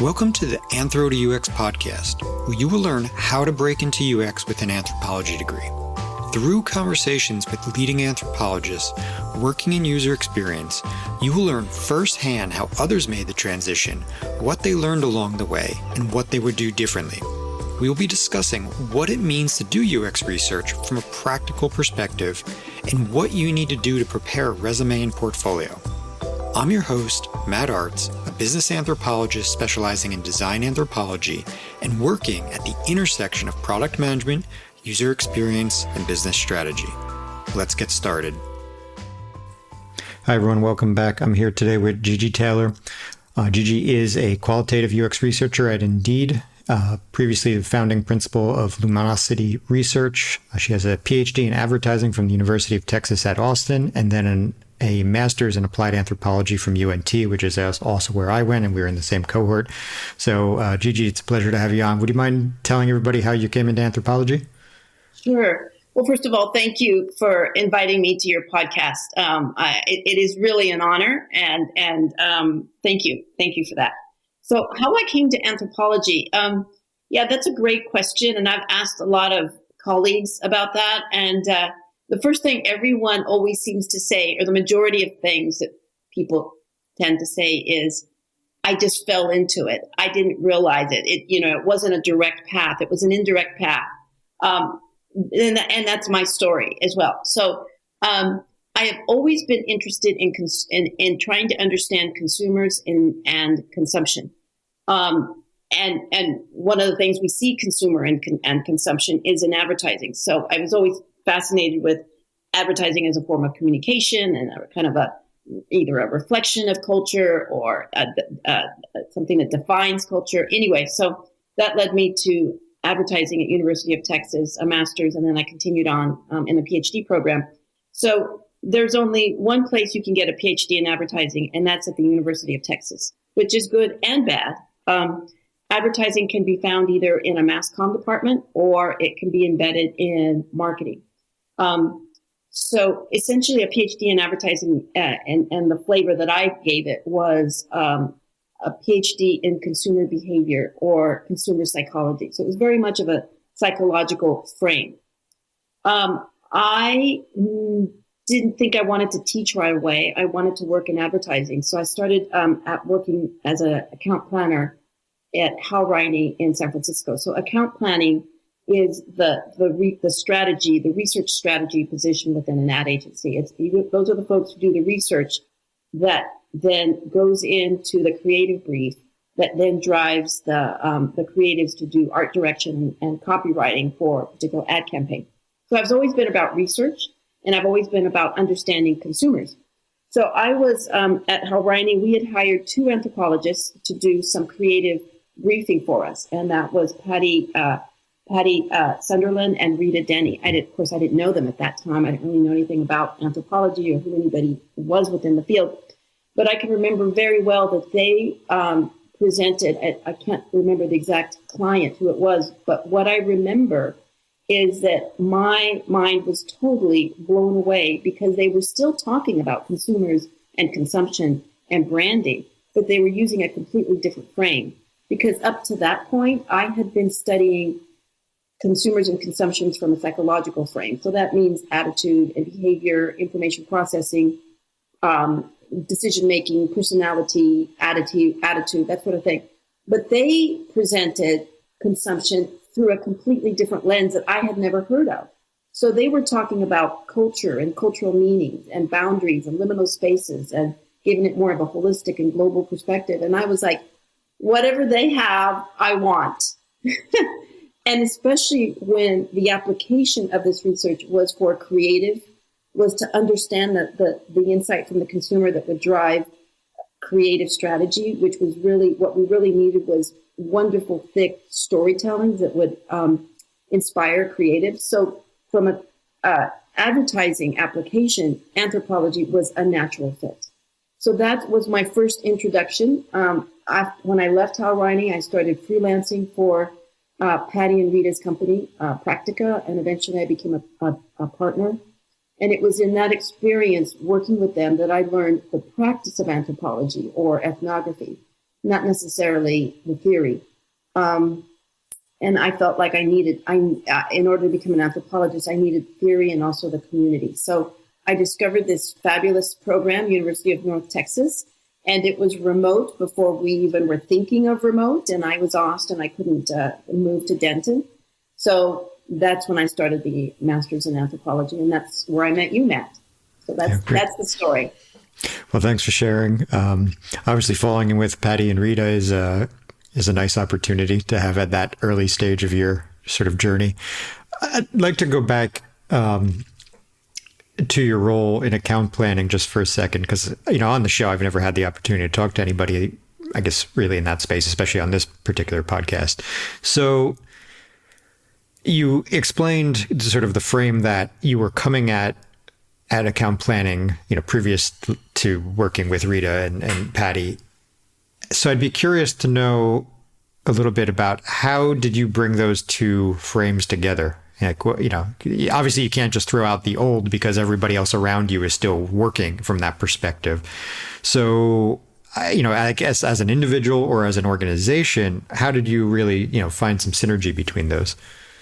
Welcome to the Anthro to UX podcast, where you will learn how to break into UX with an anthropology degree. Through conversations with leading anthropologists working in user experience, you will learn firsthand how others made the transition, what they learned along the way, and what they would do differently. We will be discussing what it means to do UX research from a practical perspective and what you need to do to prepare a resume and portfolio. I'm your host, Matt Artz, a business anthropologist specializing in design anthropology and working at the intersection of product management, user experience, and business strategy. Let's get started. Hi, everyone. Welcome back. I'm here today with Gigi Taylor. Gigi is a qualitative UX researcher at Indeed, previously the founding principal of Luminosity Research. She has a PhD in advertising from the University of Texas at Austin, and then a master's in applied anthropology from UNT, which is also where I went, and we were in the same cohort. So, Gigi, it's a pleasure to have you on. Would you mind telling everybody how you came into anthropology? Sure. Well, first of all, thank you for inviting me to your podcast. It is really an honor, and thank you. Thank you for that. So how I came to anthropology, that's a great question, and I've asked a lot of colleagues about that, and the first thing everyone always seems to say, or the majority of things that people tend to say is, I just fell into it. I didn't realize it. It wasn't a direct path. It was an indirect path. And that's my story as well. So I have always been interested in trying to understand consumers and consumption. And one of the things we see consumer and consumption is in advertising. So I was always fascinated with advertising as a form of communication and a kind of either a reflection of culture or something that defines culture. Anyway, so that led me to advertising at University of Texas, a master's, and then I continued on in a PhD program. So there's only one place you can get a PhD in advertising, and that's at the University of Texas, which is good and bad. Advertising can be found either in a mass comm department or it can be embedded in marketing. So essentially a PhD in advertising and the flavor that I gave it was a PhD in consumer behavior or consumer psychology. So it was very much of a psychological frame. I didn't think I wanted to teach right away. I wanted to work in advertising. So I started working as an account planner at Hal Riney in San Francisco. So account planning is the strategy, the research strategy position within an ad agency. Those are the folks who do the research that then goes into the creative brief that then drives the creatives to do art direction and copywriting for a particular ad campaign. So I've always been about research, and I've always been about understanding consumers. So I was at Hal Riney. We had hired two anthropologists to do some creative briefing for us, and that was Patty Sunderland and Rita Denny. I didn't know them at that time. I didn't really know anything about anthropology or who anybody was within the field. But I can remember very well that they presented, I can't remember the exact client who it was, but what I remember is that my mind was totally blown away because they were still talking about consumers and consumption and branding, but they were using a completely different frame. Because up to that point, I had been studying consumers and consumptions from a psychological frame. So that means attitude and behavior, information processing, decision-making, personality, attitude, that sort of thing. But they presented consumption through a completely different lens that I had never heard of. So they were talking about culture and cultural meanings and boundaries and liminal spaces and giving it more of a holistic and global perspective. And I was like, whatever they have, I want. And especially when the application of this research was for creative, was to understand the insight from the consumer that would drive creative strategy, which was really what we really needed was wonderful, thick storytelling that would inspire creatives. So from an advertising application, anthropology was a natural fit. So that was my first introduction. When I left Hal Riney, I started freelancing for Patty and Rita's company, Practica, and eventually I became a partner. And it was in that experience working with them that I learned the practice of anthropology or ethnography. not necessarily the theory. And I felt like in order to become an anthropologist, I needed theory and also the community. So I discovered this fabulous program, University of North Texas, and it was remote before we even were thinking of remote. And I was asked, and I couldn't move to Denton. So that's when I started the master's in anthropology, and that's where I met you, Matt. So that's the story. Well, thanks for sharing. Obviously, falling in with Patty and Rita is a nice opportunity to have at that early stage of your sort of journey. I'd like to go back to your role in account planning just for a second, because, on the show, I've never had the opportunity to talk to anybody, I guess, really in that space, especially on this particular podcast. So you explained sort of the frame that you were coming at account planning, previous to working with Rita and Patty. So I'd be curious to know a little bit about how did you bring those two frames together? Like, obviously you can't just throw out the old because everybody else around you is still working from that perspective. So, I guess as an individual or as an organization, how did you really, find some synergy between those?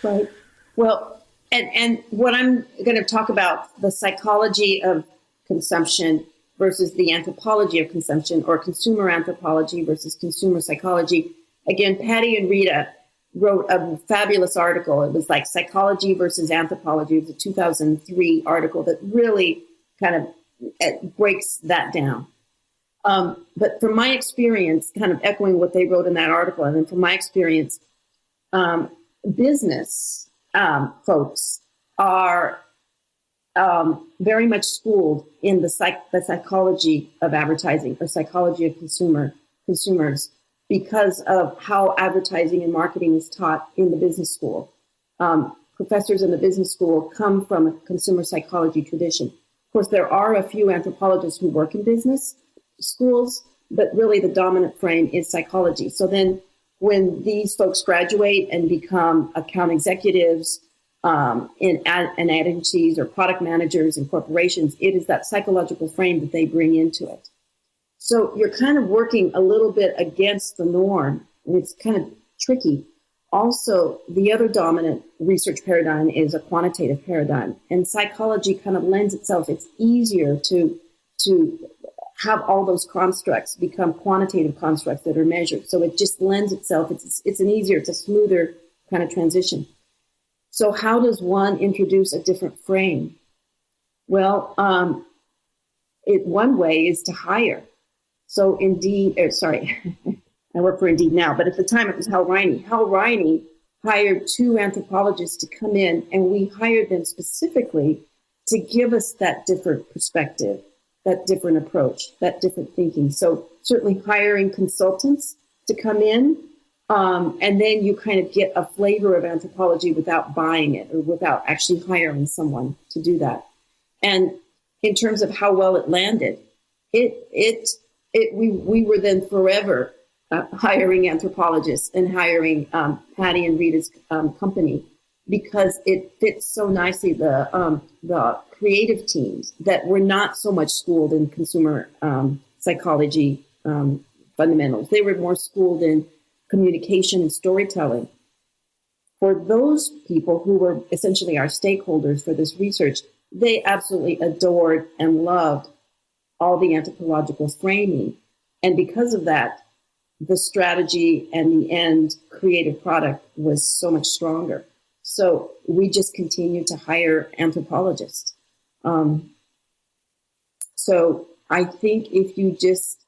Right. Well, and what I'm going to talk about, the psychology of consumption versus the anthropology of consumption, or consumer anthropology versus consumer psychology. Again, Patty and Rita wrote a fabulous article. It was like Psychology versus Anthropology. It was a 2003 article that really kind of breaks that down. But from my experience, kind of echoing what they wrote in that article, and then from my experience, business folks are very much schooled in the psychology of advertising, or psychology of consumers, because of how advertising and marketing is taught in the business school. Professors in the business school come from a consumer psychology tradition. Of course, there are a few anthropologists who work in business schools, but really the dominant frame is psychology. So then when these folks graduate and become account executives, in agencies or product managers in corporations, it is that psychological frame that they bring into it. So you're kind of working a little bit against the norm, and it's kind of tricky. Also, the other dominant research paradigm is a quantitative paradigm, and psychology kind of lends itself. It's easier to have all those constructs become quantitative constructs that are measured. So it just lends itself. It's a smoother kind of transition. So how does one introduce a different frame? Well, one way is to hire. So I work for Indeed now, but at the time it was Hal Riney. Hal Riney hired two anthropologists to come in, and we hired them specifically to give us that different perspective, that different approach, that different thinking. So certainly hiring consultants to come in, and then you kind of get a flavor of anthropology without buying it or without actually hiring someone to do that. And in terms of how well it landed, we were then forever hiring anthropologists and hiring Patty and Rita's company, because it fits so nicely the creative teams that were not so much schooled in consumer psychology fundamentals. They were more schooled in communication and storytelling. For those people who were essentially our stakeholders for this research, they absolutely adored and loved all the anthropological framing. And because of that, the strategy and the end creative product was so much stronger. So we just continue to hire anthropologists. So I think if you just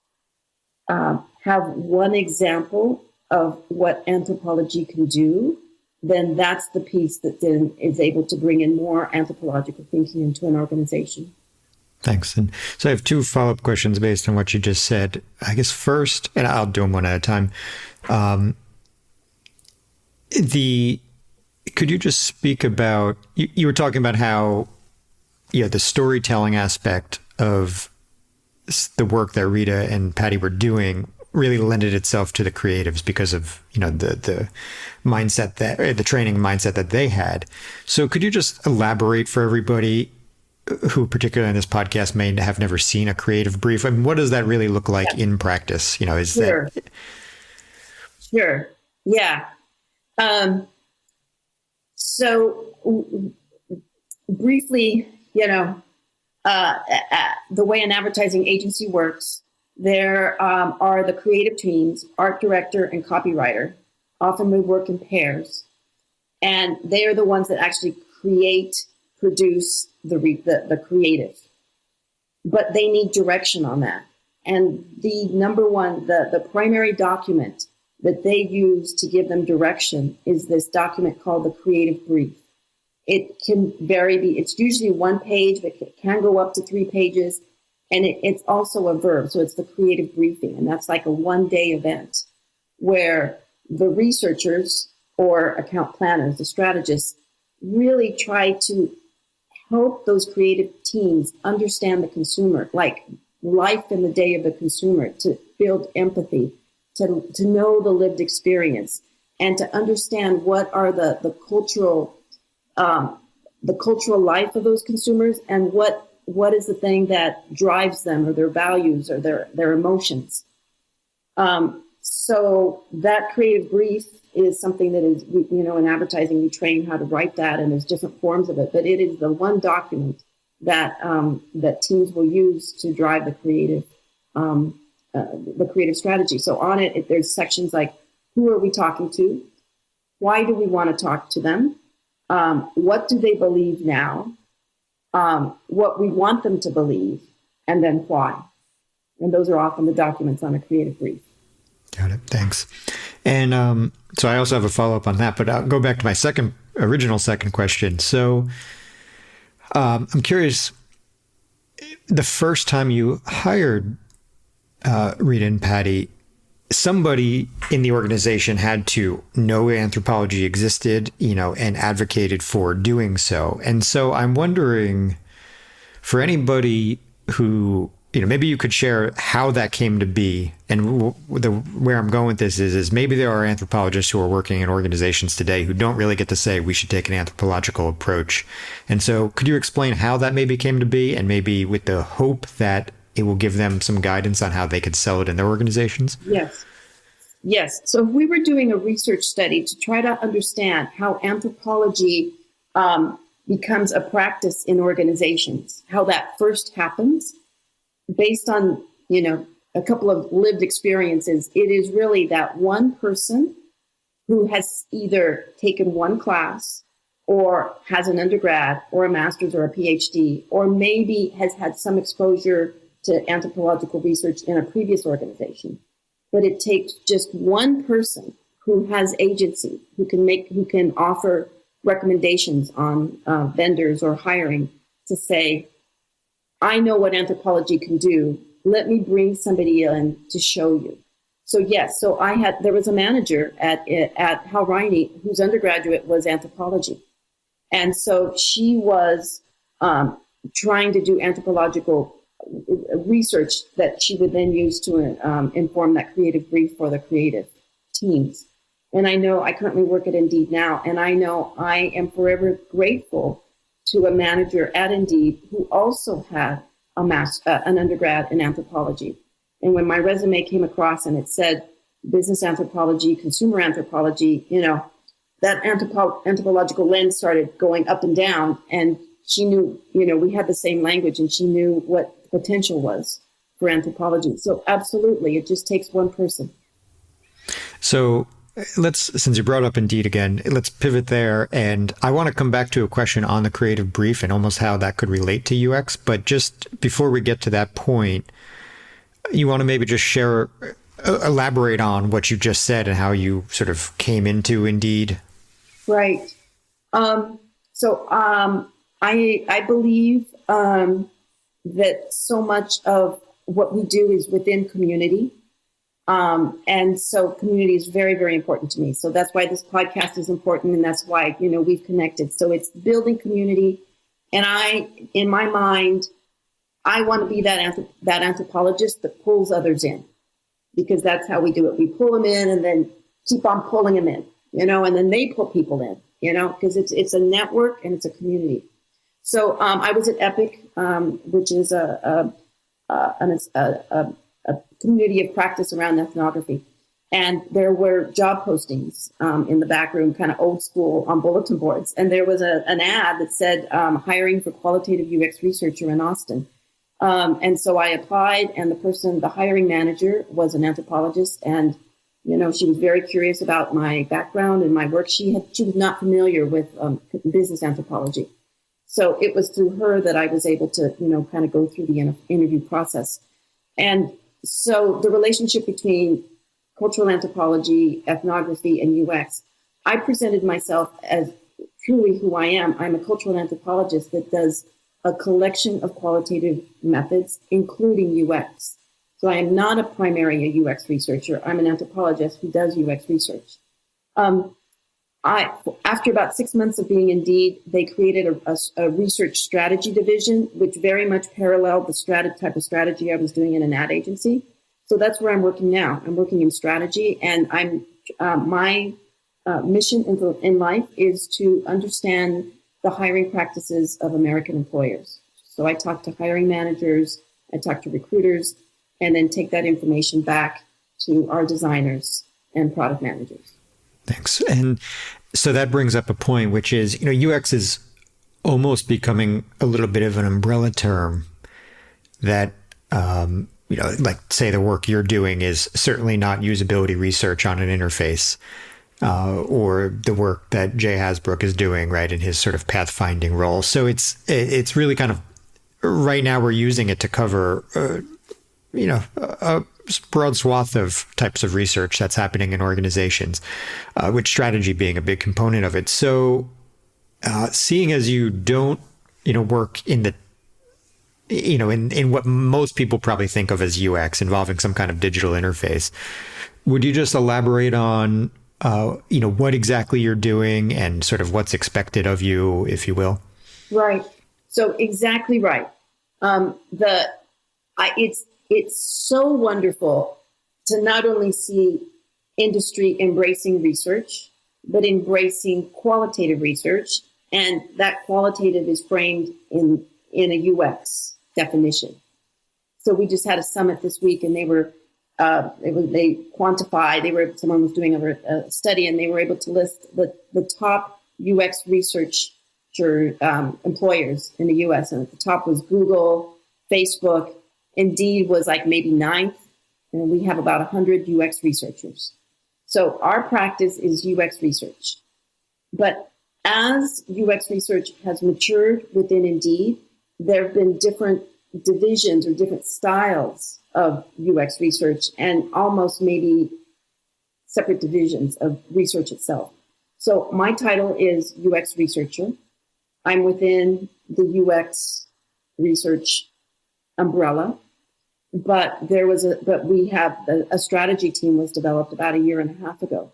have one example of what anthropology can do, then that's the piece that then is able to bring in more anthropological thinking into an organization. Thanks. And so I have two follow-up questions based on what you just said. I guess first, and I'll do them one at a time. Could you just speak about, you were talking about how, the storytelling aspect of the work that Rita and Patty were doing really lended itself to the creatives because of, the mindset the training mindset that they had. So could you just elaborate for everybody who particularly on this podcast may have never seen a creative brief, I mean, what does that really look like in practice? Is Sure. that... Sure. Yeah. So briefly, the way an advertising agency works, there are the creative teams, art director and copywriter. Often we work in pairs, and they are the ones that actually produce the creative. But they need direction on that. And the number one, the primary document that they use to give them direction is this document called the creative brief. It can it's usually 1 page, but it can go up to 3 pages. And it's also a verb. So it's the creative briefing. And that's like a 1-day event where the researchers or account planners, the strategists, really try to help those creative teams understand the consumer, like life in the day of the consumer, to build empathy, to know the lived experience, and to understand what are the cultural life of those consumers, and what is the thing that drives them, or their values, or their emotions. So that creative brief is something that is, in advertising, we train how to write that, and there's different forms of it, but it is the one document that teams will use to drive the creative strategy. So on it, there's sections like, who are we talking to? Why do we want to talk to them? What do they believe now? What we want them to believe, and then why. And those are often the documents on a creative brief. Got it. Thanks. And so I also have a follow-up on that, but I'll go back to my original second question. So I'm curious, the first time you hired Rita and Patty, somebody in the organization had to know anthropology existed, and advocated for doing so. And so I'm wondering, for anybody who, maybe you could share how that came to be. And where I'm going with this is maybe there are anthropologists who are working in organizations today who don't really get to say we should take an anthropological approach. And so could you explain how that maybe came to be, and maybe with the hope that it will give them some guidance on how they could sell it in their organizations? Yes. So we were doing a research study to try to understand how anthropology becomes a practice in organizations, how that first happens. Based on, a couple of lived experiences, it is really that one person who has either taken one class, or has an undergrad or a master's or a PhD, or maybe has had some exposure to anthropological research in a previous organization. But it takes just one person who has agency, who can offer recommendations on vendors or hiring, to say, I know what anthropology can do. Let me bring somebody in to show you. So yes, there was a manager at Hal Riney whose undergraduate was anthropology. And so she was trying to do anthropological research that she would then use to inform that creative brief for the creative teams. And I currently work at Indeed now, and I know I am forever grateful to a manager at Indeed who also had an undergrad in anthropology. And when my resume came across and it said business anthropology, consumer anthropology, that anthropological lens started going up and down. And she knew, we had the same language, and she knew what the potential was for anthropology. So absolutely, it just takes one person. So since you brought up Indeed again, let's pivot there. And I want to come back to a question on the creative brief and almost how that could relate to UX. But just before we get to that point, you want to maybe just elaborate on what you just said and how you sort of came into Indeed? Right. So I believe that so much of what we do is within community. And so community is very, very important to me. So that's why this podcast is important. And that's why, we've connected. So it's building community. And in my mind, I want to be that anthropologist that pulls others in, because that's how we do it. We pull them in and then keep on pulling them in, and then they pull people in, because it's a network and it's a community. So I was at Epic, which is a community of practice around ethnography. And there were job postings in the back room, kind of old school, on bulletin boards. And there was an ad that said hiring for qualitative UX researcher in Austin. And so I applied, and the hiring manager was an anthropologist, and she was very curious about my background and my work. She was not familiar with business anthropology. So it was through her that I was able to, kind of go through the interview process. And so the relationship between cultural anthropology, ethnography, and UX, I presented myself as truly who I am. I'm a cultural anthropologist that does a collection of qualitative methods, including UX. So I am not primarily a UX researcher. I'm an anthropologist who does UX research. After about 6 months of being Indeed, they created a research strategy division, which very much paralleled the type of strategy I was doing in an ad agency. So that's where I'm working now. I'm working in strategy, and my mission in life is to understand the hiring practices of American employers. So I talk to hiring managers, I talk to recruiters, and then take that information back to our designers and product managers. Thanks. And so that brings up a point, which is, UX is almost becoming a little bit of an umbrella term that, like say the work you're doing is certainly not usability research on an interface, or the work that Jay Hasbrook is doing, right, in his sort of pathfinding role. So it's really kind of, right now we're using it to cover, a broad swath of types of research that's happening in organizations, with strategy being a big component of it. So seeing as you don't, work in the, in what most people probably think of as UX, involving some kind of digital interface, would you just elaborate on, what exactly you're doing and sort of what's expected of you, if you will? Right. So exactly right. It's so wonderful to not only see industry embracing research, but embracing qualitative research. And that qualitative is framed in a UX definition. So we just had a summit this week, and someone was doing a study, and they were able to list the top UX researcher employers in the US. And at the top was Google, Facebook. Indeed was like maybe ninth, and we have about 100 UX researchers. So our practice is UX research. But as UX research has matured within Indeed, there have been different divisions or different styles of UX research, and almost maybe separate divisions of research itself. So my title is UX researcher. I'm within the UX research umbrella. But we have a strategy team was developed about 1.5 years ago.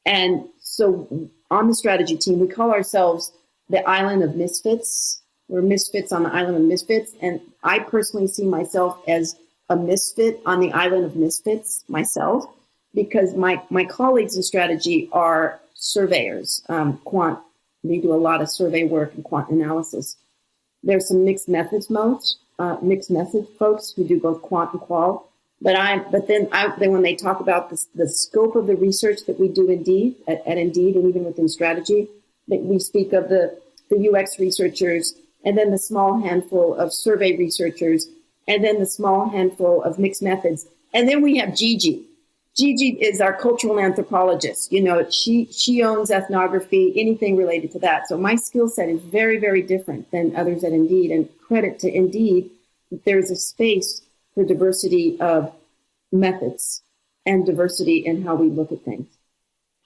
And so on the strategy team, we call ourselves the Island of Misfits. We're misfits on the Island of Misfits. And I personally see myself as a misfit on the Island of Misfits myself, because my colleagues in strategy are surveyors, quant. They do a lot of survey work and quant analysis. There's some mixed methods folks who do both quant and qual. But then when they talk about the scope of the research that we do Indeed at Indeed, and even within strategy, that we speak of the UX researchers, and then the small handful of survey researchers, and then the small handful of mixed methods. And then we have Gigi. Gigi is our cultural anthropologist. She owns ethnography, anything related to that. So my skill set is very, very different than others at Indeed. And credit to Indeed, there's a space for diversity of methods and diversity in how we look at things.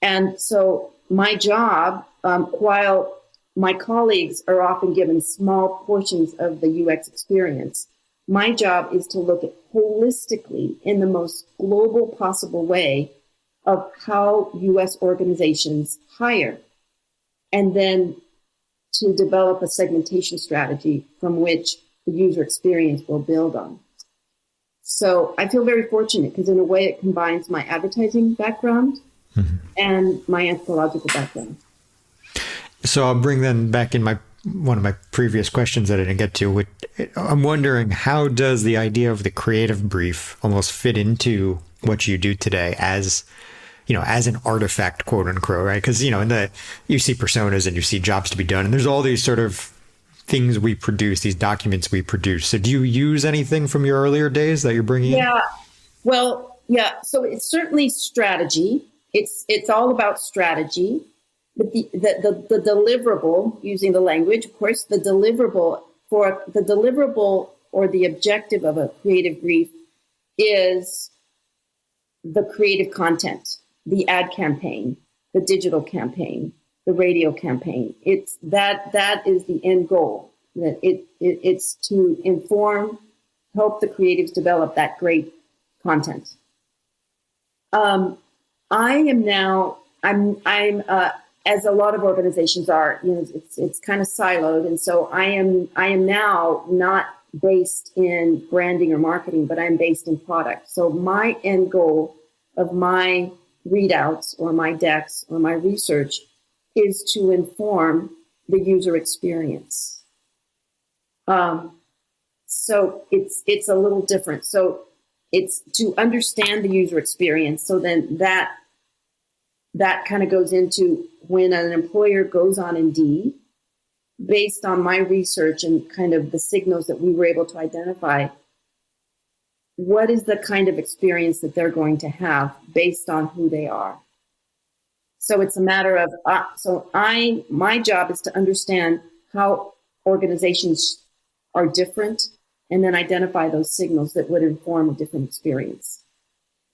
And so my job, while my colleagues are often given small portions of the UX experience, my job is to look at holistically, in the most global possible way, of how U.S. organizations hire, and then to develop a segmentation strategy from which the user experience will build on. So I feel very fortunate, because in a way it combines my advertising background and my anthropological background. So I'll bring them back in my one of my previous questions that I didn't get to. I'm wondering, how does the idea of the creative brief almost fit into what you do today as, as an artifact, quote unquote, right? Because, you see personas and you see jobs to be done, and there's all these sort of things we produce, these documents we produce. So do you use anything from your earlier days that you're bringing in? Yeah, well, yeah. So it's certainly strategy. It's all about strategy. But the deliverable, using the language, of course, the deliverable or the objective of a creative brief is the creative content, the ad campaign, the digital campaign, the radio campaign. It's that is the end goal. That it's to inform, help the creatives develop that great content. I am now. I'm as a lot of organizations are. It's kind of siloed, and so I am now not based in branding or marketing, but I'm based in product. So my end goal of my readouts or my decks or my research is to inform the user experience. So it's a little different. So it's to understand the user experience. So then that kind of goes into when an employer goes on Indeed, based on my research and kind of the signals that we were able to identify, what is the kind of experience that they're going to have based on who they are? So it's a matter of, my job is to understand how organizations are different and then identify those signals that would inform a different experience.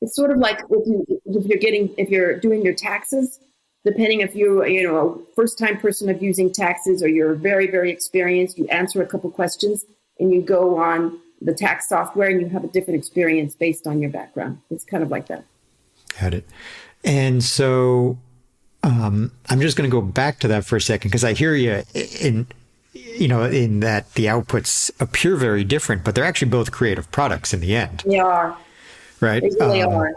It's sort of like if you're doing your taxes, depending if you're a first-time person of using taxes or you're very, very experienced, you answer a couple questions and you go on the tax software and you have a different experience based on your background. It's kind of like that. Got it. And so I'm just going to go back to that for a second, because I hear you in that the outputs appear very different, but they're actually both creative products in the end. They are. Right? They really are.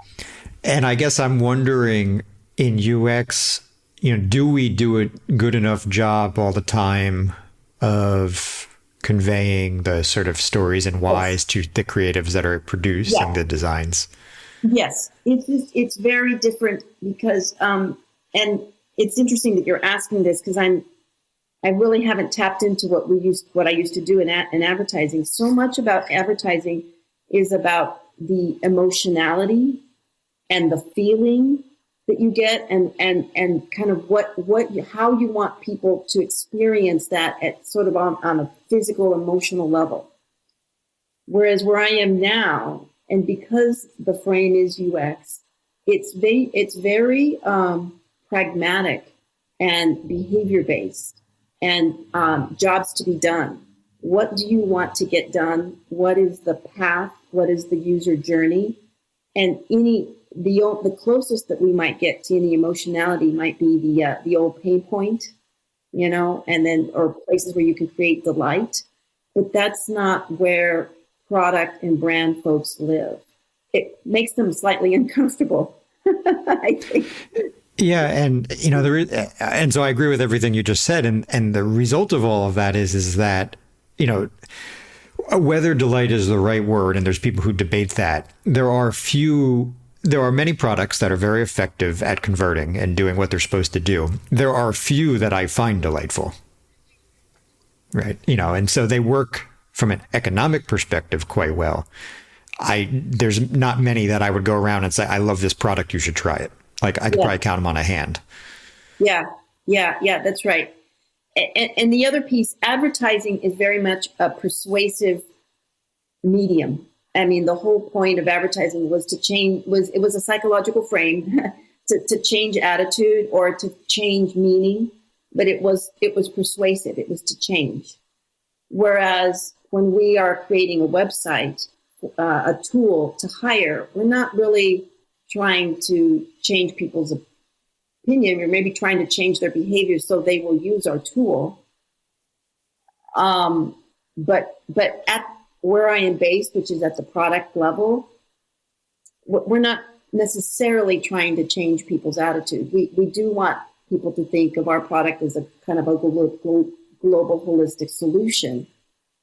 And I guess I'm wondering, in UX, do we do a good enough job all the time of conveying the sort of stories and whys to the creatives that are producing the designs? Yes, it's very different because, and it's interesting that you're asking this, because I really haven't tapped into what I used to do in advertising. So much about advertising is about the emotionality and the feeling that you get, and kind of how you want people to experience that at sort of on a physical, emotional level. Whereas where I am now, and because the frame is UX, it's very pragmatic and behavior based, and jobs to be done. What do you want to get done? What is the path? What is the user journey? And the closest that we might get to any emotionality might be the old pain point, and then, or places where you can create delight. But that's not where product and brand folks live. It makes them slightly uncomfortable, I think. Yeah, and and so I agree with everything you just said, and the result of all of that is that whether delight is the right word, and there's people who debate that. There are many products that are very effective at converting and doing what they're supposed to do. There are few that I find delightful, right? And so they work from an economic perspective quite well. There's not many that I would go around and say, I love this product, you should try it. Like I could probably count them on a hand. Yeah, that's right. And the other piece, advertising is very much a persuasive medium. I mean, the whole point of advertising was it was a psychological frame to change attitude or to change meaning, but it was persuasive. It was to change. Whereas when we are creating a website, a tool to hire, we're not really trying to change people's opinion. We're maybe trying to change their behavior so they will use our tool. But at where I am based, which is at the product level, we're not necessarily trying to change people's attitude. We do want people to think of our product as a kind of a global holistic solution.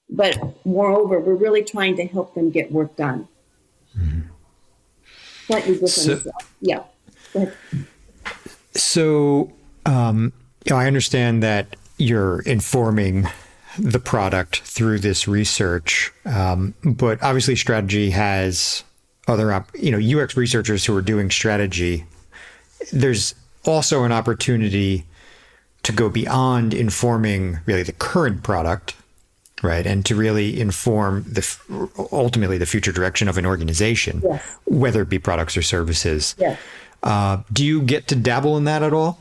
But moreover, we're really trying to help them get work done. Mm-hmm. Slightly different. Yeah. Go ahead. So I understand that you're informing the product through this research, but obviously strategy has other, UX researchers who are doing strategy. There's also an opportunity to go beyond informing really the current product, right? And to really inform ultimately the future direction of an organization, yes, whether it be products or services. Yes. Do you get to dabble in that at all?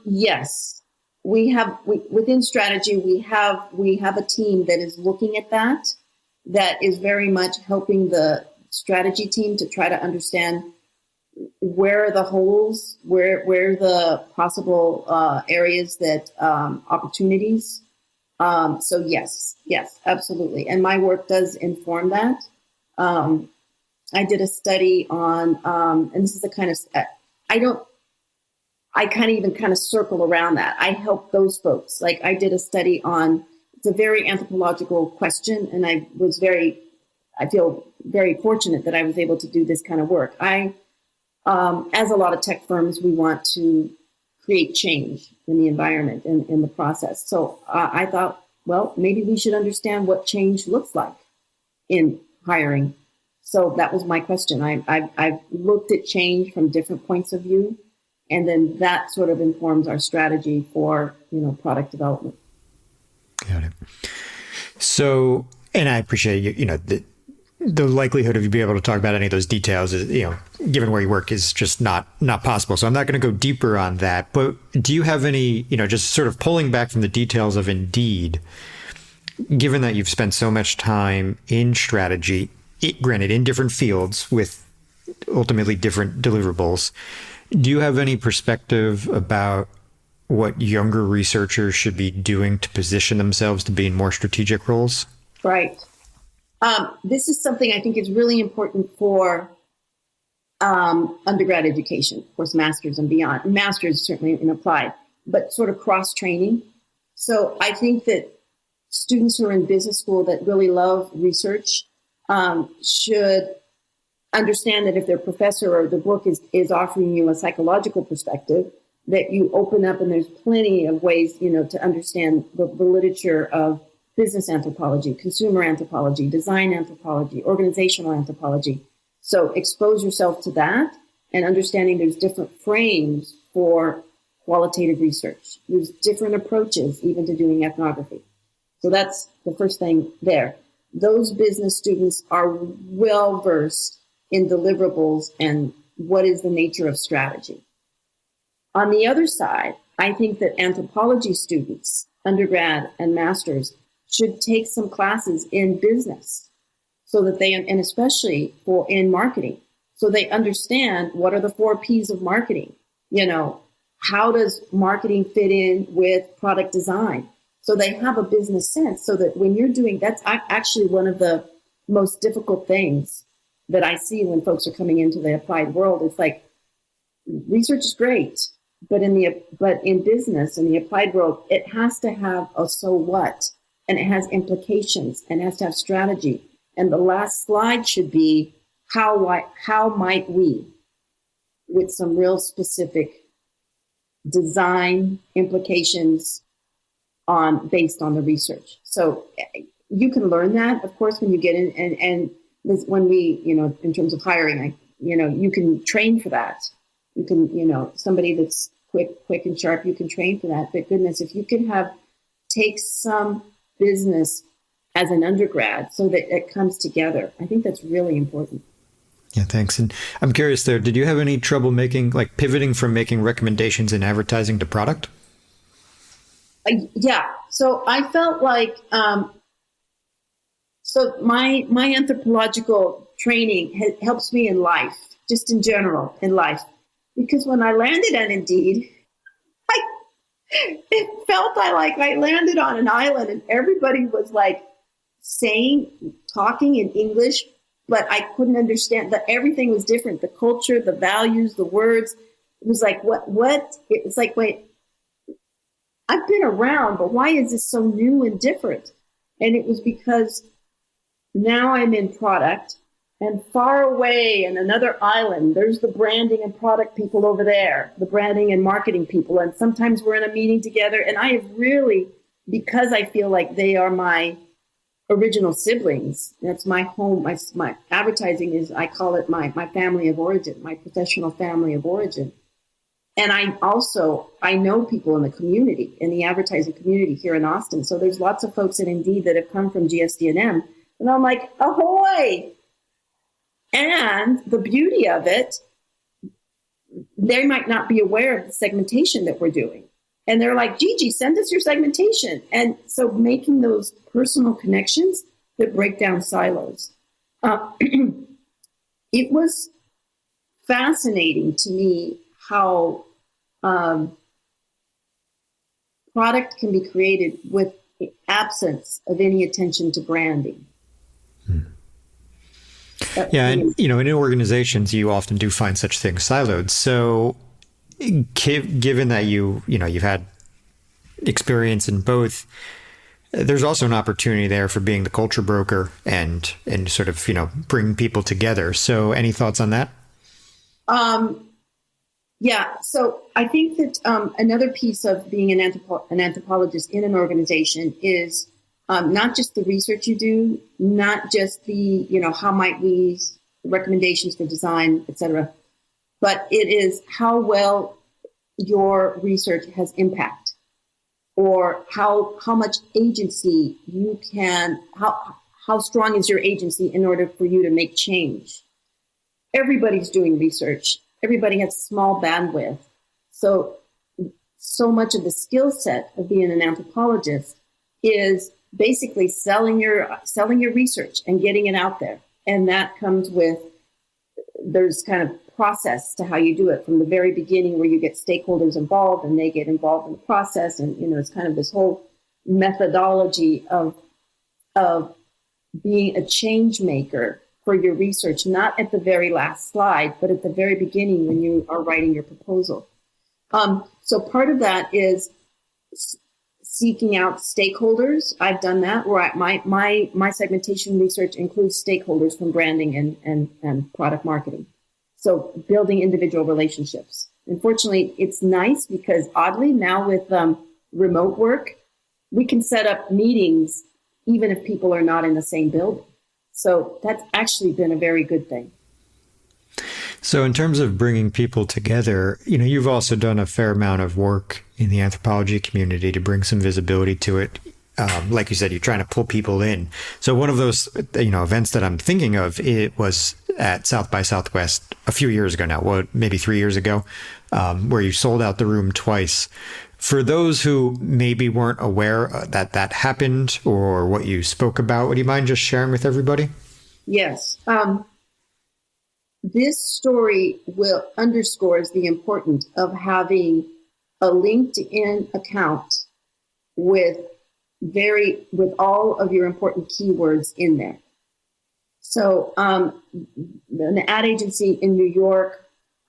Yes. Within strategy, we have a team that is looking at that is very much helping the strategy team to try to understand where are the holes, where are the possible areas that opportunities. So yes, absolutely. And my work does inform that. I did a study on, and this is the kind of, I kind of circle around that. I help those folks. Like I did a study on, it's a very anthropological question. And I feel very fortunate that I was able to do this kind of work. As a lot of tech firms, we want to create change in the environment and in the process. So I thought, well, maybe we should understand what change looks like in hiring. So that was my question. I've looked at change from different points of view, and then that sort of informs our strategy for, product development. Got it. So, and I appreciate the likelihood of you being able to talk about any of those details is, given where you work, is just not possible. So I'm not going to go deeper on that. But do you have any, just sort of pulling back from the details of Indeed, given that you've spent so much time in strategy, granted in different fields with ultimately different deliverables, do you have any perspective about what younger researchers should be doing to position themselves to be in more strategic roles? Right. This is something I think is really important for undergrad education, of course, master's and beyond. Master's certainly in applied, but sort of cross-training. So I think that students who are in business school that really love research should understand that if their professor or the book is offering you a psychological perspective, that you open up, and there's plenty of ways, to understand the literature of business anthropology, consumer anthropology, design anthropology, organizational anthropology. So expose yourself to that and understanding there's different frames for qualitative research. There's different approaches even to doing ethnography. So that's the first thing there. Those business students are well versed in deliverables and what is the nature of strategy. On the other side, I think that anthropology students, undergrad and masters, should take some classes in business so that they, and especially in marketing, so they understand what are the 4 P's of marketing. How does marketing fit in with product design? So they have a business sense so that when you're doing, that's actually one of the most difficult things that I see when folks are coming into the applied world. It's like research is great, but in business, in the applied world, it has to have a so what, and it has implications and it has to have strategy. And the last slide should be how might we, with some real specific design implications based on the research. So you can learn that, of course, when you get in, and when we, in terms of hiring, you can train for that. You can, somebody that's quick and sharp, you can train for that. But goodness, if you can take some business as an undergrad so that it comes together, I think that's really important. Yeah, thanks. And I'm curious there, did you have any trouble pivoting from making recommendations in advertising to product? Yeah. So I felt like, so my anthropological training helps me in life, just in general in life, because when I landed on Indeed, it felt like I landed on an island and everybody was talking in English, but I couldn't understand that everything was different. The culture, the values, the words. It was like, what? It was like, wait, I've been around, but why is this so new and different? And it was because now I'm in product, and far away in another island, there's the branding and product people over there, the branding and marketing people. And sometimes we're in a meeting together, and I have really, because I feel like they are my original siblings, that's my home, my advertising is, I call it my family of origin, my professional family of origin. And I know people in the community, in the advertising community here in Austin. So there's lots of folks at Indeed that have come from GSD&M. And I'm like, ahoy! And the beauty of it, they might not be aware of the segmentation that we're doing. And they're like, Gigi, send us your segmentation. And so making those personal connections that break down silos. It was fascinating to me how product can be created with the absence of any attention to branding. Yeah, and in organizations, you often do find such things siloed. So, given that you've had experience in both, there's also an opportunity there for being the culture broker and sort of bring people together. So, any thoughts on that? Yeah, so I think that another piece of being an anthropologist in an organization is not just the research you do, not just the, how might we, recommendations for design, et cetera, but it is how well your research has impact, or how much agency you can, how strong is your agency in order for you to make change. Everybody's doing research. Everybody has small bandwidth. So much of the skill set of being an anthropologist is basically selling your research and getting it out there. And that comes with, there's kind of process to how you do it from the very beginning, where you get stakeholders involved and they get involved in the process. And, it's kind of this whole methodology of being a change maker for your research, not at the very last slide, but at the very beginning when you are writing your proposal. So part of that is seeking out stakeholders. I've done that, where my segmentation research includes stakeholders from branding and product marketing. So building individual relationships. Unfortunately, it's nice because oddly now with remote work, we can set up meetings even if people are not in the same building. So that's actually been a very good thing. So in terms of bringing people together, you've also done a fair amount of work in the anthropology community to bring some visibility to it. Like you said, you're trying to pull people in. So one of those, events that I'm thinking of, it was at South by Southwest a few years ago now, maybe 3 years ago, where you sold out the room twice. For those who maybe weren't aware that happened or what you spoke about, would you mind just sharing with everybody? Yes. This story underscores the importance of having a LinkedIn account with all of your important keywords in there. So an ad agency in New York,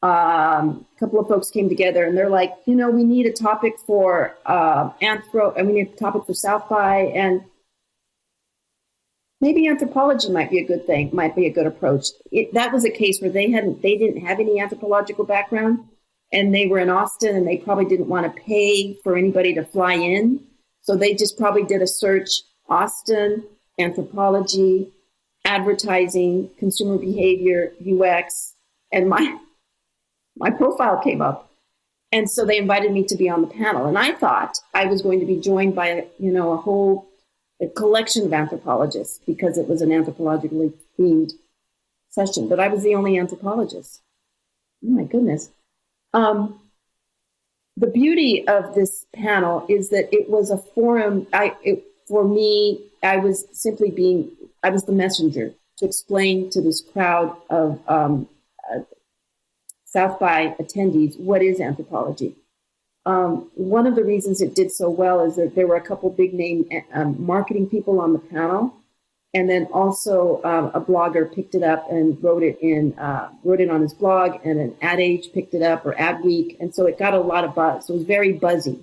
a couple of folks came together and they're like, we need a topic for Anthro, and we need a topic for South by, and maybe anthropology might be a good thing, might be a good approach. That was a case where they didn't have any anthropological background, and they were in Austin, and they probably didn't want to pay for anybody to fly in. So they just probably did a search, Austin, anthropology, advertising, consumer behavior, UX, and my profile came up. And so they invited me to be on the panel. And I thought I was going to be joined by, a collection of anthropologists, because it was an anthropologically themed session. But I was the only anthropologist. Oh, my goodness. The beauty of this panel is that it was a forum. For me, I was the messenger to explain to this crowd of South by attendees what is anthropology. One of the reasons it did so well is that there were a couple big name marketing people on the panel, and then also a blogger picked it up and wrote it on his blog, and an Ad Age picked it up, or Ad Week, and so it got a lot of buzz. So it was very buzzy,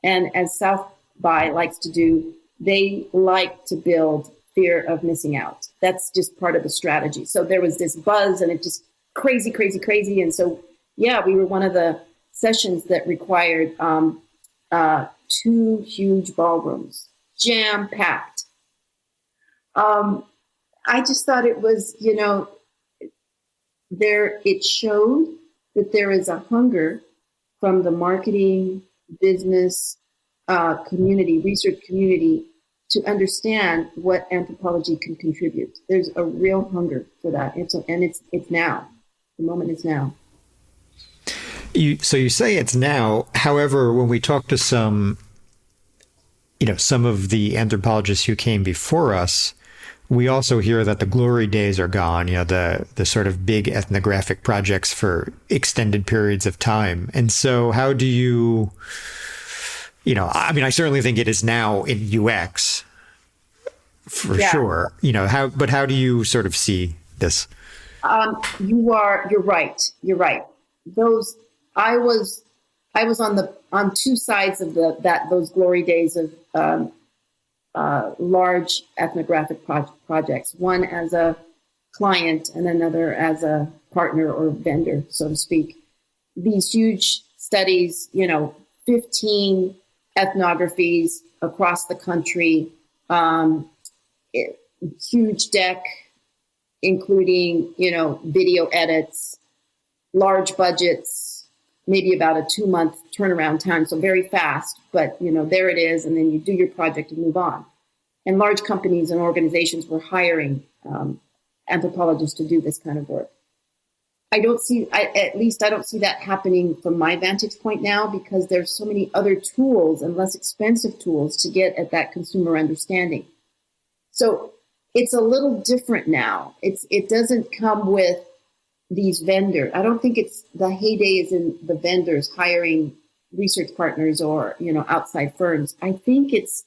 And as South by likes to do, they like to build fear of missing out. That's just part of the strategy. So there was this buzz and it just crazy, crazy, crazy. And so, yeah, we were one of the sessions that required 2 huge ballrooms, jam-packed. I just thought it was, it showed that there is a hunger from the marketing, business community, research community, to understand what anthropology can contribute. There's a real hunger for that. It's now. The moment is now. So you say it's now. However, when we talk to some of the anthropologists who came before us, we also hear that the glory days are gone, the sort of big ethnographic projects for extended periods of time. And so how do you, I certainly think it is now in UX for sure, how do you sort of see this? You're right. Those, I was on 2 sides of those glory days of, large ethnographic projects, one as a client and another as a partner or vendor, so to speak. These huge studies, 15 ethnographies across the country, huge deck, including, video edits, large budgets, maybe about a 2-month turnaround time. So very fast, but there it is. And then you do your project and move on. And large companies and organizations were hiring anthropologists to do this kind of work. I don't see that happening from my vantage point now, because there's so many other tools and less expensive tools to get at that consumer understanding. So it's a little different now. It doesn't come with these vendors. I don't think it's the heyday is in the vendors hiring research partners or, outside firms. I think it's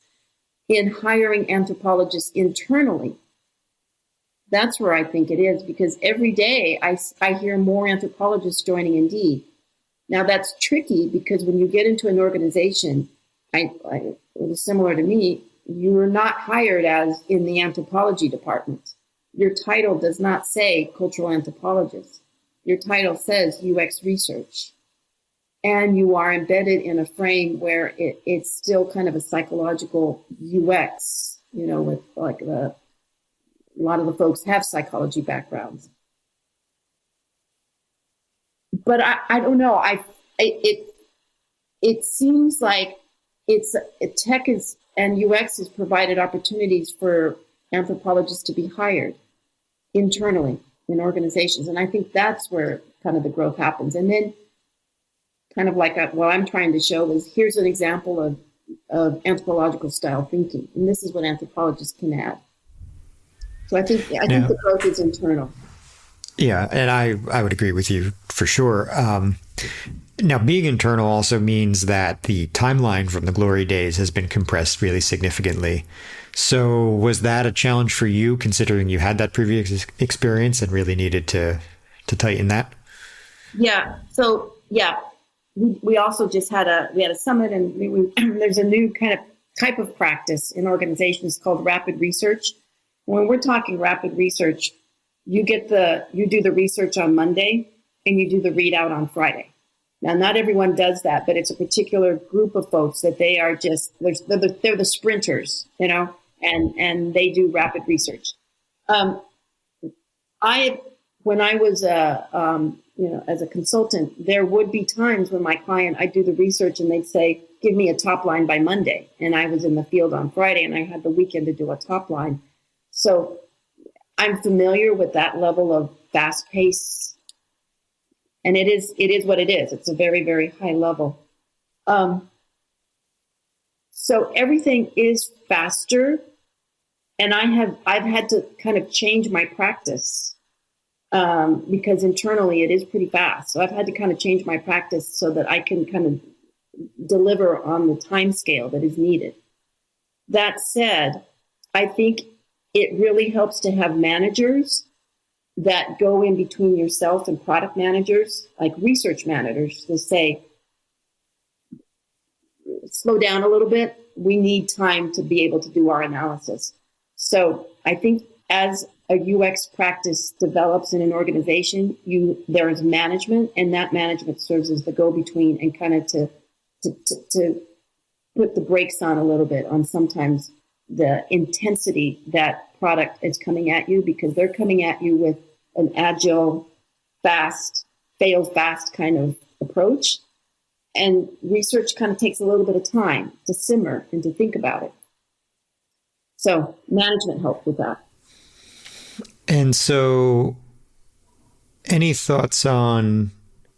in hiring anthropologists internally. That's where I think it is, because every day I hear more anthropologists joining Indeed. Now that's tricky, because when you get into an organization, it was similar to me, you were not hired as in the anthropology department. Your title does not say cultural anthropologist. Your title says UX research. And you are embedded in a frame where it's still kind of a psychological UX, with like a lot of the folks have psychology backgrounds. But I don't know. It seems like tech is and UX has provided opportunities for anthropologists to be hired internally in organizations. And I think that's where kind of the growth happens. And then kind of like what I'm trying to show is, here's an example of anthropological style thinking. And this is what anthropologists can add. So I think the growth is internal. Yeah, and I would agree with you for sure. Now, being internal also means that the timeline from the glory days has been compressed really significantly. So was that a challenge for you, considering you had that previous experience and really needed to tighten that? Yeah. So, yeah, we also just had a summit, and there's a new kind of type of practice in organizations called rapid research. When we're talking rapid research, you do the research on Monday and you do the readout on Friday. Now, not everyone does that, but it's a particular group of folks that they are just, they're the sprinters, and they do rapid research. When I was, as a consultant, there would be times when my client, I'd do the research and they'd say, give me a top line by Monday. And I was in the field on Friday and I had the weekend to do a top line. So I'm familiar with that level of fast pace. And it is what it is. It's a very, very high level. So everything is faster. And I've had to kind of change my practice because internally it is pretty fast. So I've had to kind of change my practice so that I can kind of deliver on the time scale that is needed. That said, I think it really helps to have managers that go in between yourself and product managers, like research managers, to say slow down a little bit. We need time to be able to do our analysis. So I think as a UX practice develops in an organization, there is management, and that management serves as the go-between and kind of to put the brakes on a little bit on sometimes the intensity that product is coming at you, because they're coming at you with an agile, fast, fail fast kind of approach. And research kind of takes a little bit of time to simmer and to think about it. So management helped with that. And so any thoughts on,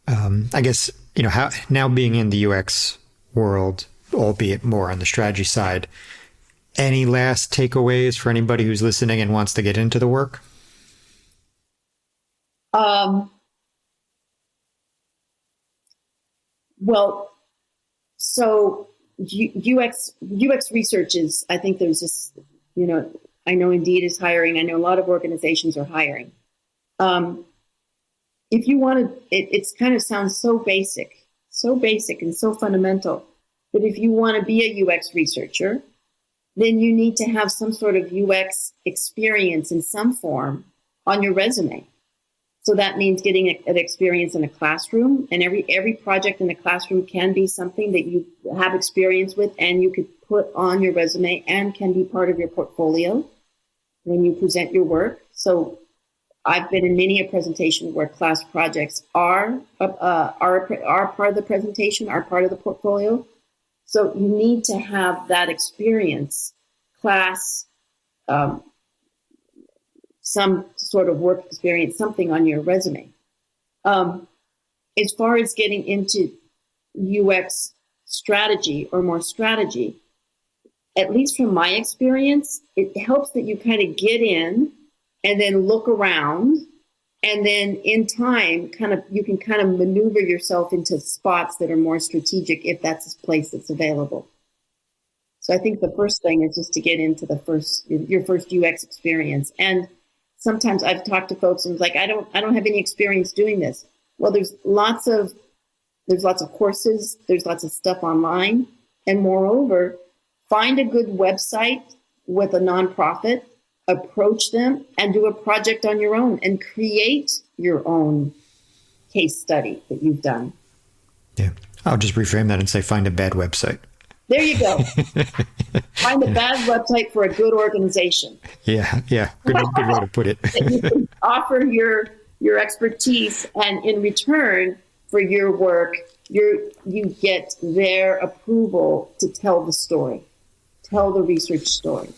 I guess, how now being in the UX world, albeit more on the strategy side, any last takeaways for anybody who's listening and wants to get into the work? Well, so UX research is, I think there's this, I know Indeed is hiring. I know a lot of organizations are hiring. If you want to, it's kind of sounds so basic and so fundamental. But if you want to be a UX researcher, then you need to have some sort of UX experience in some form on your resume. So that means getting an experience in a classroom, and every project in the classroom can be something that you have experience with and you could put on your resume and can be part of your portfolio when you present your work. So I've been in many a presentation where class projects are part of the presentation, are part of the portfolio. So you need to have that experience, class, some sort of work experience, something on your resume. As far as getting into UX strategy or more strategy, at least from my experience, it helps that you kind of get in and then look around, and then in time, you can kind of maneuver yourself into spots that are more strategic if that's a place that's available. So I think the first thing is just to get into your first UX experience. And sometimes I've talked to folks and it's like, I don't have any experience doing this. Well, there's lots of courses, there's lots of stuff online, and moreover, find a good website with a nonprofit, approach them, and do a project on your own and create your own case study that you've done. Yeah, I'll just reframe that and say, find a bad website. There you go. Find a bad website for a good organization. Yeah. Good way to put it. You can offer your expertise, and in return for your work, you get their approval to tell the story, tell the research story.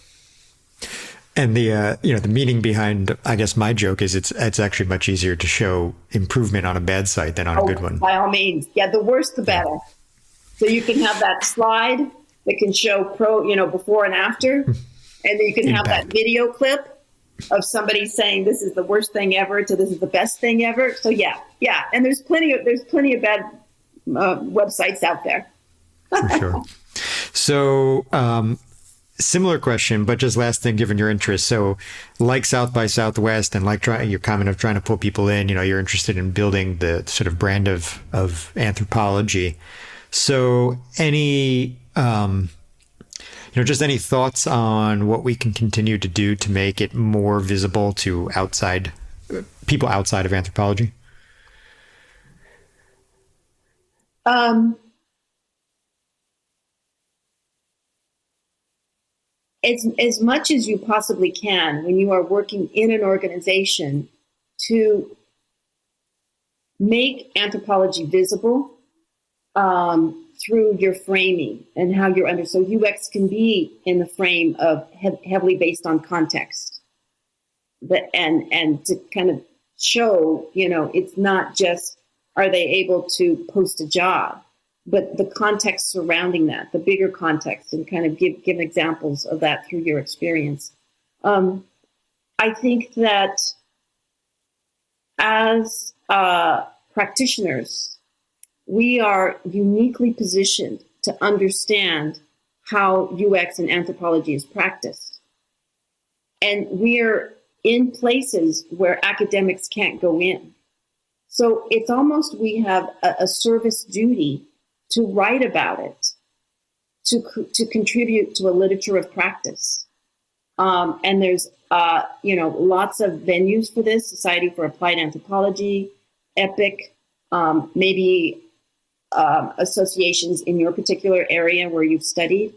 And the meaning behind, I guess, my joke is it's actually much easier to show improvement on a bad site than on a good one. By all means. Yeah, the worse, the better. So you can have that slide that can show before and after, and then you can have that video clip of somebody saying this is the worst thing ever to this is the best thing ever. So yeah. And there's plenty of bad websites out there. For sure. So, similar question, but just last thing, given your interest. So like South by Southwest and like your comment of trying to pull people in, you're interested in building the sort of brand of anthropology. So any, just any thoughts on what we can continue to do to make it more visible to people outside of anthropology? As much as you possibly can when you are working in an organization to make anthropology visible through your framing and how you're under. So UX can be in the frame of heavily based on context, and to kind of show, it's not just are they able to post a job, but the context surrounding that, the bigger context, and kind of give examples of that through your experience. I think that as practitioners, we are uniquely positioned to understand how UX and anthropology is practiced. And we're in places where academics can't go in. So it's almost we have a service duty to write about it, to contribute to a literature of practice. And there's, lots of venues for this: Society for Applied Anthropology, EPIC, maybe associations in your particular area where you've studied.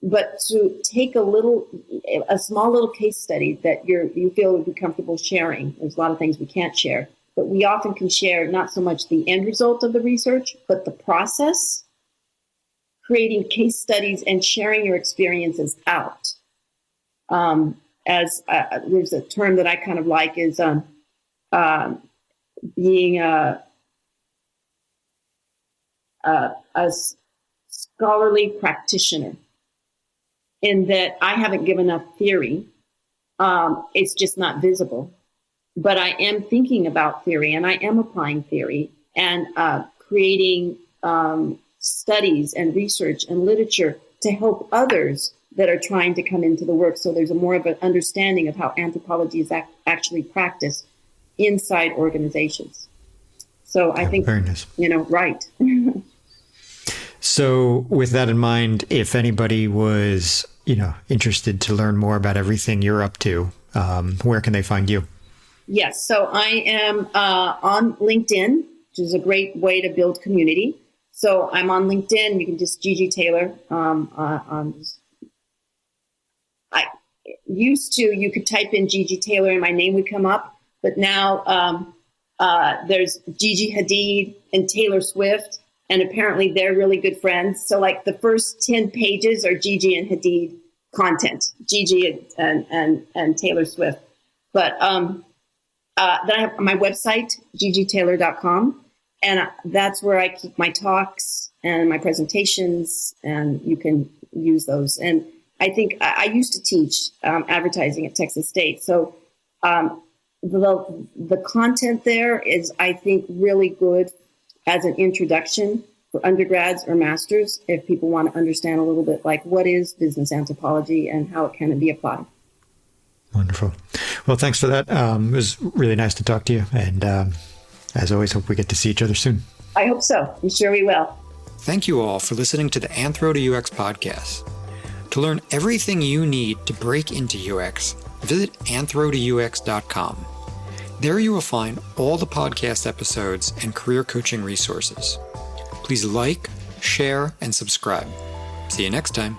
But to take a small little case study that you feel would be comfortable sharing. There's a lot of things we can't share, but we often can share not so much the end result of the research, but the process, creating case studies and sharing your experiences out. There's a term that I kind of like is being a scholarly practitioner, in that I haven't given enough theory. It's just not visible. But I am thinking about theory, and I am applying theory, and creating studies and research and literature to help others that are trying to come into the work. So there's more of an understanding of how anthropology is actually practiced inside organizations. So I think, very nice. Right. So with that in mind, if anybody was, interested to learn more about everything you're up to, where can they find you? Yes. So I am on LinkedIn, which is a great way to build community. So I'm on LinkedIn. You can just Gigi Taylor. You could type in Gigi Taylor and my name would come up. But now there's Gigi Hadid and Taylor Swift. And apparently they're really good friends. So like the first 10 pages are Gigi and Hadid content, Gigi and Taylor Swift. But then I have my website, gigitaylor.com. And that's where I keep my talks and my presentations, and you can use those. And I think I used to teach advertising at Texas State. So the content there is, I think, really good as an introduction for undergrads or masters, if people want to understand a little bit like what is business anthropology and how it can be applied. Wonderful. Well, thanks for that. It was really nice to talk to you. And as always, hope we get to see each other soon. I hope so. I'm sure we will. Thank you all for listening to the Anthro to UX podcast. To learn everything you need to break into UX, visit anthro2ux.com. There you will find all the podcast episodes and career coaching resources. Please like, share, and subscribe. See you next time.